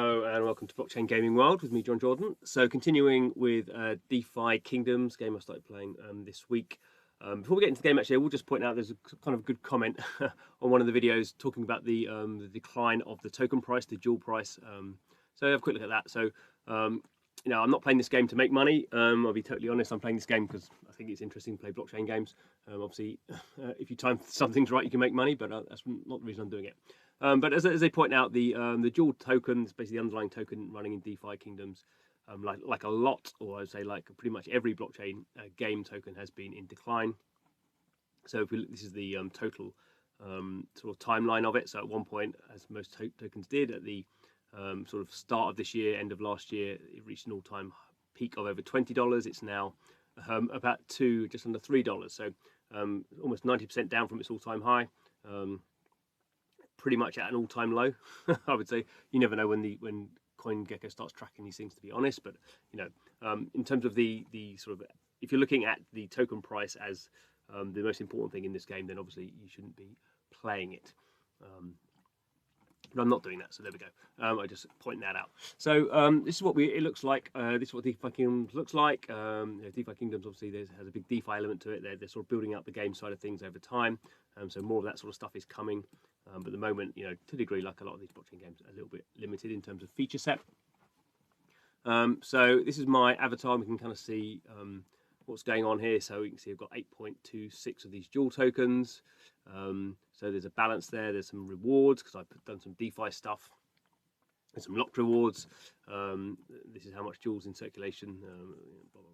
Hello and welcome to Blockchain Gaming World with me, John Jordan. So continuing with DeFi Kingdoms, game I started playing this week. Before we get into the game, actually, I will just point out there's a kind of good comment on one of the videos talking about the decline of the token price, the dual price. So have a quick look at that. So you know, I'm not playing this game to make money. I'll be totally honest. I'm playing this game because I think it's interesting to play blockchain games. Obviously, if you time some things right, you can make money, but that's not the reason I'm doing it. But as they point out, the dual token is basically the underlying token running in DeFi Kingdoms. Like a lot, or I'd say like pretty much every blockchain game token has been in decline. So this is the total sort of timeline of it. So at one point, as most tokens did at the sort of start of this year, end of last year, it reached an all-time peak of over $20. It's now about just under $3. So almost 90% down from its all-time high. Pretty much at an all-time low. I would say you never know when CoinGecko starts tracking these things, to be honest. But you know, in terms of the sort of, if you're looking at the token price as the most important thing in this game, then obviously you shouldn't be playing it. But I'm not doing that, so there we go. I just point that out. So this is what it looks like. This is what DeFi Kingdoms looks like. DeFi Kingdoms obviously has a big DeFi element to it. They're sort of building up the game side of things over time. So more of that sort of stuff is coming. But at the moment, you know, to a degree, like a lot of these blockchain games, a little bit limited in terms of feature set. So this is my avatar. We can kind of see what's going on here. So we can see I've got 8.26 of these dual tokens. So there's a balance there. There's some rewards because I've done some DeFi stuff. There's some locked rewards. This is how much jewels in circulation. Blah, blah,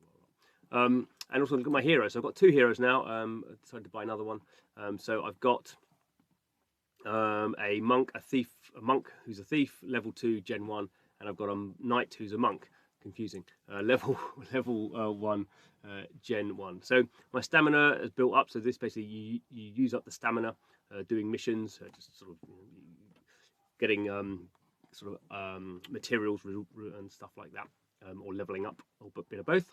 blah, blah. And also look at my heroes. So I've got 2 heroes now. I decided to buy another one. So I've got a monk, a monk who's a thief, level 2, Gen 1, and I've got a knight who's a monk. Confusing. Level 1, Gen 1. So my stamina is built up. So this basically you use up the stamina doing missions, just sort of getting sort of materials and stuff like that, or leveling up, or a bit of both.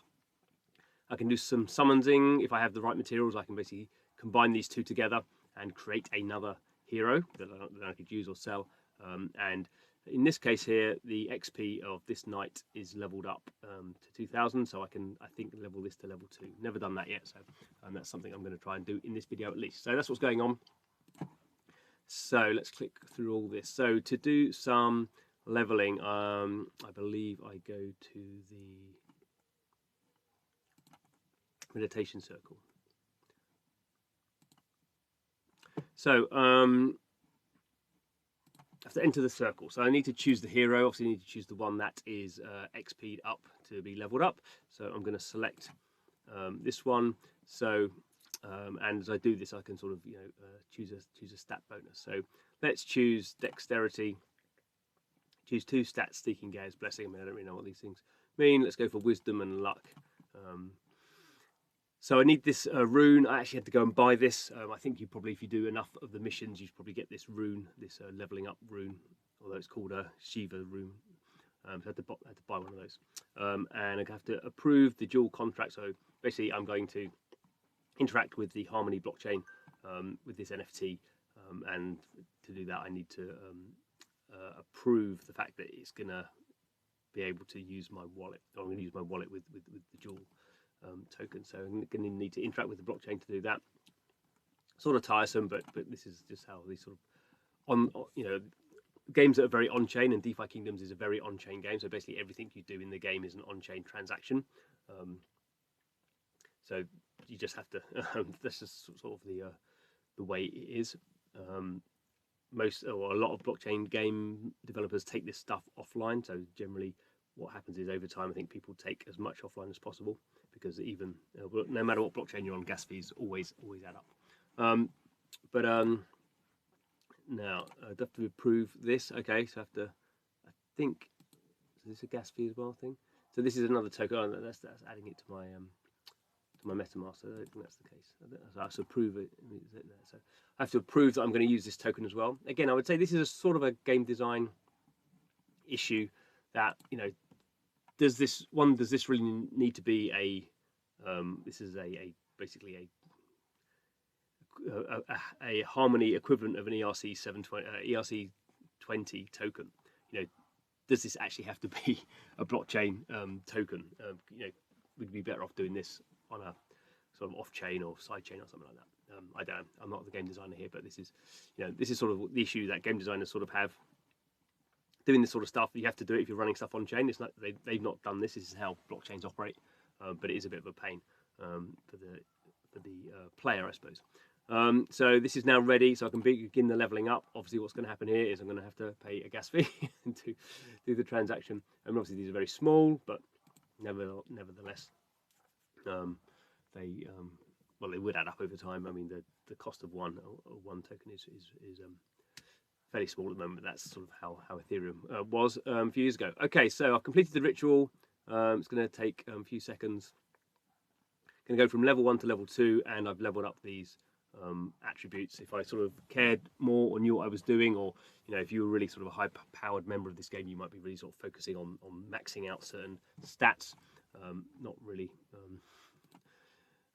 I can do some summonsing if I have the right materials. I can basically combine these two together and create another hero that I could use or sell. And in this case here, the XP of this knight is leveled up to 2000, so I think level this to level 2. Never done that yet, so that's something I'm going to try and do in this video at least. So that's what's going on. So let's click through all this. So to do some leveling, I believe I go to the meditation circle. So I have to enter the circle. So I need to choose the hero. Obviously, I need to choose the one that is XP'd up to be leveled up. So I'm going to select this one. So and as I do this, I can sort of choose a stat bonus. So let's choose dexterity. Choose 2 stats: seeking, gaze, blessing. I mean, I don't really know what these things mean. Let's go for wisdom and luck. So I need this rune. I actually had to go and buy this. I think you probably, if you do enough of the missions, you should probably get this rune, this leveling up rune, although it's called a Shiva rune. So I had to buy one of those. And I have to approve the dual contract. So basically, I'm going to interact with the Harmony blockchain with this NFT. And to do that, I need to approve the fact that it's going to be able to use my wallet. Or I'm going to use my wallet with the dual token, so I'm going to need to interact with the blockchain to do that. Sort of tiresome, but this is just how these sort of games that are very on-chain, and DeFi Kingdoms is a very on-chain game. So basically, everything you do in the game is an on-chain transaction. So you just have to. That's just sort of the way it is. Most or a lot of blockchain game developers take this stuff offline. So generally, what happens is over time, I think people take as much offline as possible, because even no matter what blockchain you're on, gas fees always add up. Now I'd have to approve this. Okay, so I have to. I think is this a gas fee as well thing. So this is another token. Oh, that's adding it to my MetaMask. I don't think that's the case. So I have to approve it. So I have to approve that I'm going to use this token as well. Again, I would say this is a sort of a game design issue. That does this really need to be a this is basically a Harmony equivalent of an ERC 720 ERC 20 token. does this actually have to be a blockchain token? You know, we'd be better off doing this on a sort of off-chain or side-chain or something like that. I don't know. I'm not the game designer here, but this is, you know, this is sort of the issue that game designers sort of have. Doing this sort of stuff, you have to do it if you're running stuff on chain. It's not they've not done this. This is how blockchains operate, but it is a bit of a pain for the player, I suppose. So this is now ready, so I can begin the leveling up. Obviously, what's going to happen here is I'm going to have to pay a gas fee to do the transaction. And obviously, these are very small, but nevertheless, they would add up over time. I mean, the cost of one token is fairly small at the moment. That's sort of how Ethereum was a few years ago. Okay, so I've completed the ritual. It's going to take a few seconds. Going to go from level 1 to level 2, and I've leveled up these attributes. If I sort of cared more or knew what I was doing, or you know, if you were really sort of a high-powered member of this game, you might be really sort of focusing on maxing out certain stats. Not really.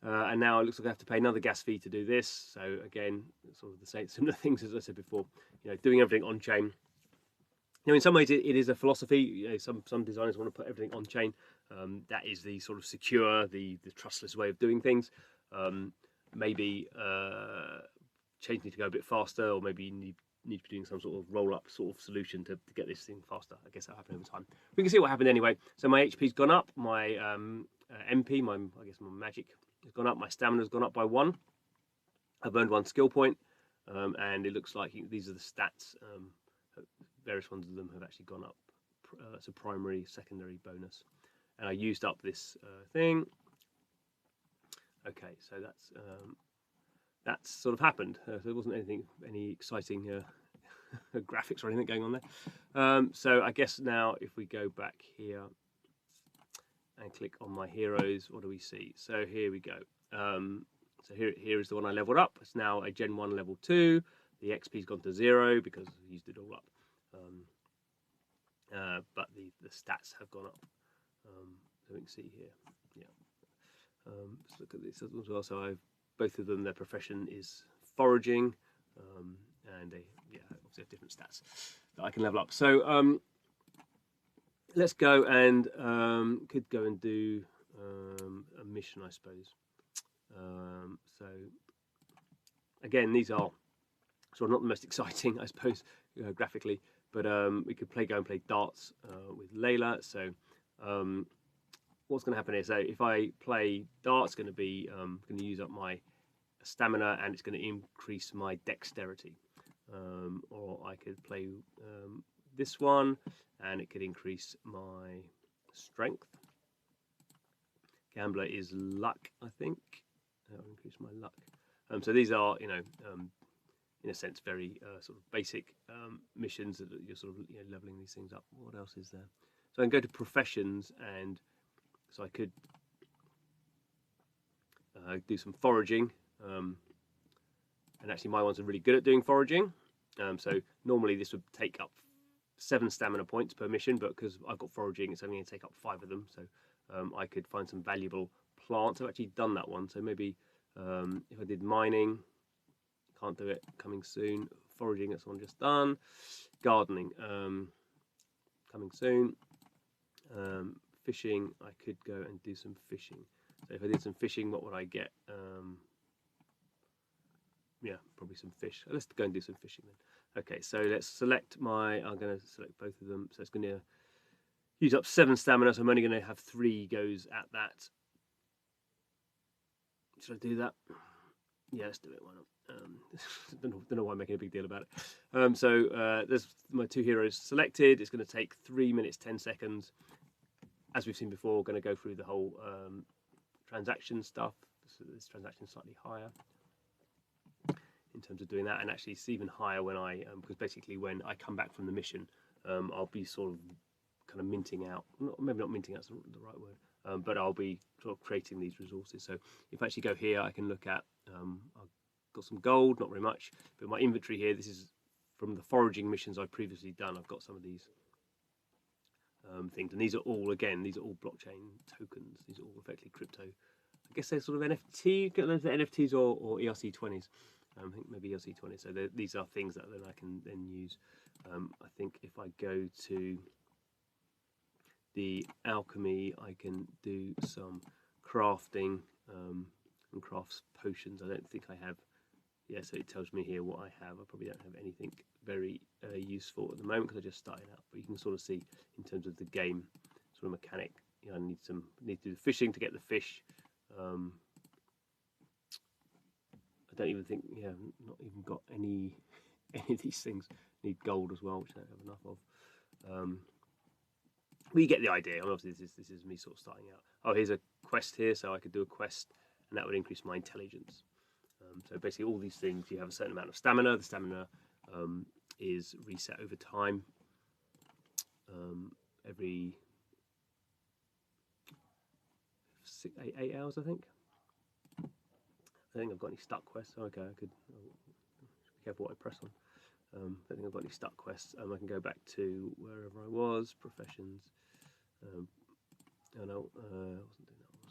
And now it looks like I have to pay another gas fee to do this. So again, sort of the same similar things as I said before. You know, doing everything on chain. You know, in some ways it is a philosophy. You know, some designers want to put everything on chain. That is the sort of secure, the trustless way of doing things. Maybe chains need to go a bit faster, or maybe you need to be doing some sort of roll-up sort of solution to get this thing faster. I guess that'll happen over time. We can see what happened anyway. So my HP's gone up, my MP, my magic has gone up, my stamina's gone up by 1. I've earned 1 skill point, and it looks like these are the stats. Various ones of them have actually gone up. It's a primary, secondary bonus, and I used up this thing. Okay, so that's sort of happened. So there wasn't any exciting graphics or anything going on there. So I guess now if we go back here and click on my heroes, what do we see? So here we go. So here is the one I leveled up. It's now a Gen 1 level 2. The XP's gone to 0 because I used it all up. But the stats have gone up. So we can see here. Yeah. Let's look at this as well. So both of them, their profession is foraging, and they obviously have different stats that I can level up. So let's go and could go and do a mission, I suppose. So again, these are sort of not the most exciting, I suppose, graphically, but we could go and play darts with Layla. So what's going to happen is, so if I play darts, going to use up my stamina, and it's going to increase my dexterity. Or I could play this one, and it could increase my strength. Gambler is luck, I think. That'll increase my luck. So these are, you know, in a sense, very sort of basic missions that you're sort of leveling these things up. What else is there? So I can go to professions, and so I could do some foraging. And actually, my ones are really good at doing foraging. So normally this would take up 7 stamina points per mission, but because I've got foraging, it's only going to take up 5 of them. So I could find some valuable plants. I've actually done that one. So maybe if I did mining, can't do it, coming soon. Foraging, that's one just done. Gardening, coming soon. Fishing, I could go and do some fishing. So if I did some fishing, what would I get? Yeah, probably some fish. Let's go and do some fishing then. Okay, so let's select I'm going to select both of them. So it's going to use up 7 stamina, so I'm only going to have 3 goes at that. Should I do that? Yeah, let's do it. Why not? Don't know why I'm making a big deal about it. So there's my 2 heroes selected. It's going to take 3 minutes 10 seconds. As we've seen before, we're going to go through the whole transaction stuff. So this transaction is slightly higher in terms of doing that, and actually it's even higher when because basically when I come back from the mission, I'll be sort of kind of minting out, maybe not minting out's the right word, but I'll be sort of creating these resources. So if I actually go here, I can look at, I've got some gold, not very much, but my inventory here, this is from the foraging missions I've previously done. I've got some of these things, and these are all blockchain tokens. These are all effectively crypto. I guess they're sort of NFT, NFTs or ERC20s. I think maybe ERC20. So these are things that then I can then use. I think if I go to the alchemy, I can do some crafting and craft potions. I don't think I have. Yeah, so it tells me here what I have. I probably don't have anything very useful at the moment because I just started out. But you can sort of see in terms of the game sort of mechanic. You know, I need to do the fishing to get the fish. I don't even think, yeah, not even got any of these things. Need gold as well, which I don't have enough of. But you get the idea. Obviously, this is me sort of starting out. Oh, here's a quest here, so I could do a quest, and that would increase my intelligence. So basically, all these things, you have a certain amount of stamina. The stamina is reset over time. Every 8 hours, I think. I think I've got any stuck quests. Okay, I could. Be careful what I press on. I don't think I've got any stuck quests. I can go back to wherever I was. Professions. Oh no, I wasn't doing that. Was I?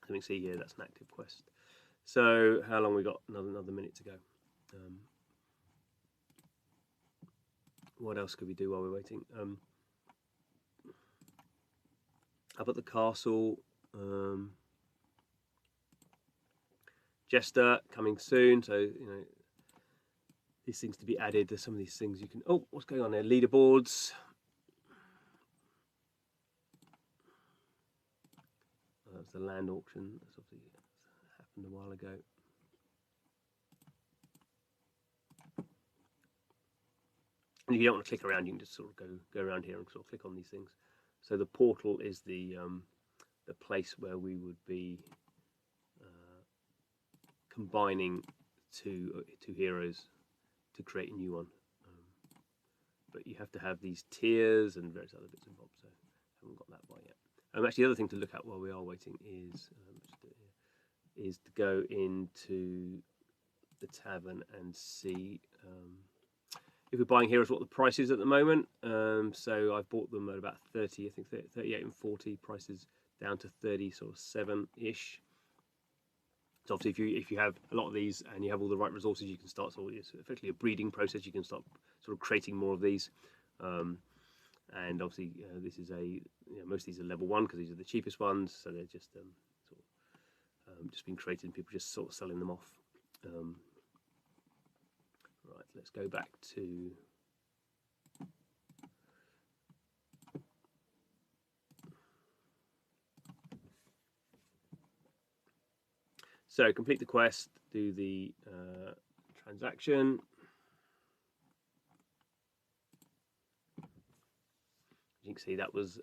So we can see here that's an active quest. So how long we got? Another minute to go. What else could we do while we're waiting? Up at the castle. Jester coming soon, so you know these things to be added. There's some of these things you can. Oh, what's going on there? Leaderboards. That's the land auction. That's obviously happened a while ago. And if you don't want to click around, you can just sort of go around here and sort of click on these things. So the portal is the place where we would be combining two heroes to create a new one. But you have to have these tiers and various other bits and bobs. So I haven't got that by yet. Actually, the other thing to look at while we are waiting is to go into the tavern and see if we're buying heroes what the price is at the moment. So I've bought them at about 30, I think 38 and 40 prices down to 30, sort of 7-ish. So obviously, if you have a lot of these and you have all the right resources, you can start sort of, it's effectively a breeding process. You can start sort of creating more of these. And obviously, this is most of these are level 1 because these are the cheapest ones. So they're just just being created and people just sort of selling them off. Right, let's go back to. So complete the quest, do the transaction. As you can see, that was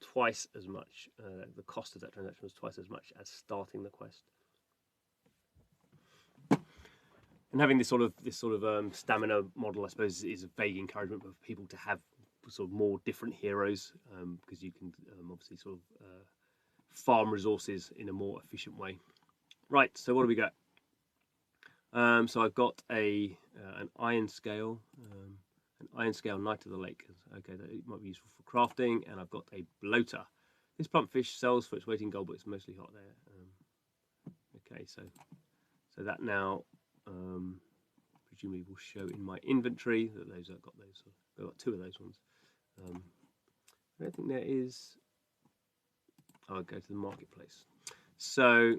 twice as much. The cost of that transaction was twice as much as starting the quest. And having this sort of stamina model, I suppose, is a vague encouragement for people to have sort of more different heroes because you can obviously sort of farm resources in a more efficient way. Right, so what do we got? So I've got an iron scale, Knight of the Lake. Okay, that might be useful for crafting, and I've got a bloater. This plump fish sells for its weight in gold, but it's mostly hot there. Okay, so that now presumably will show in my inventory that I've got those. I've got 2 of those ones. I don't think there is. I'll go to the marketplace. So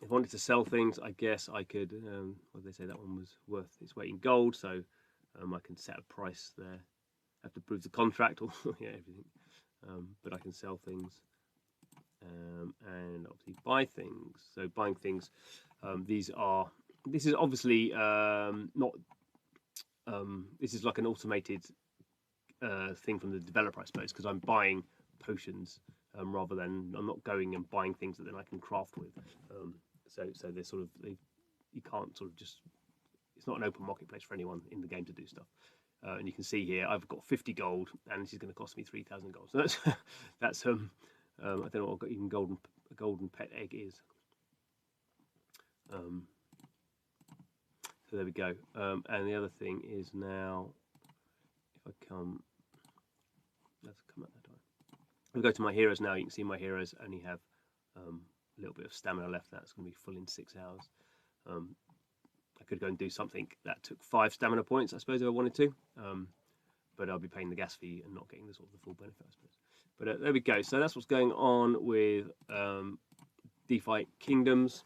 if I wanted to sell things, I guess I could. What did they say? That one was worth its weight in gold, so I can set a price there. I have to prove the contract or yeah, everything. But I can sell things and obviously buy things. So buying things, this is obviously not. This is like an automated thing from the developer, I suppose, because I'm buying potions rather than I'm not going and buying things that then I can craft with. So they're sort of you can't sort of just. It's not an open marketplace for anyone in the game to do stuff. And you can see here I've got 50 gold, and this is going to cost me 3,000 gold. So that's I don't know what even a golden pet egg is. So there we go. And the other thing is now, if I let's come at that time. If I go to my heroes now, you can see my heroes only have a little bit of stamina left. That's going to be full in 6 hours. I could go and do something that took 5 stamina points, I suppose, if I wanted to. but I'll be paying the gas fee and not getting the sort of the full benefit, I suppose. But there we go. So that's what's going on with DeFi Kingdoms.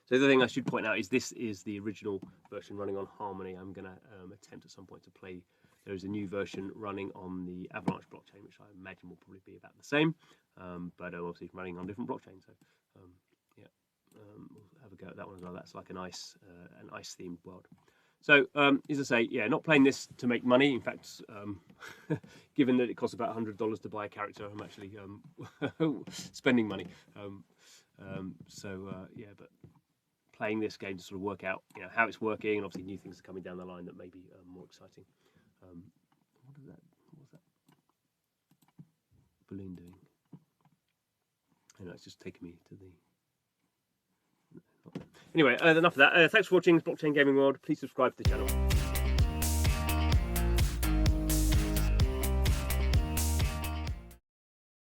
So the other thing I should point out is this is the original version running on Harmony. I'm going to attempt at some point to play. There is a new version running on the Avalanche blockchain, which I imagine will probably be about the same, but obviously running on different blockchains. So yeah, we'll have a go at that one as well. That's like an ice themed world. So as I say, yeah, not playing this to make money. In fact, given that it costs about $100 to buy a character, I'm actually spending money. Yeah, but playing this game to sort of work out, how it's working, and obviously new things are coming down the line that may be more exciting. What was that balloon doing? It's just taking me to the. Anyway, enough of that. Thanks for watching Blockchain Gaming World. Please subscribe to the channel.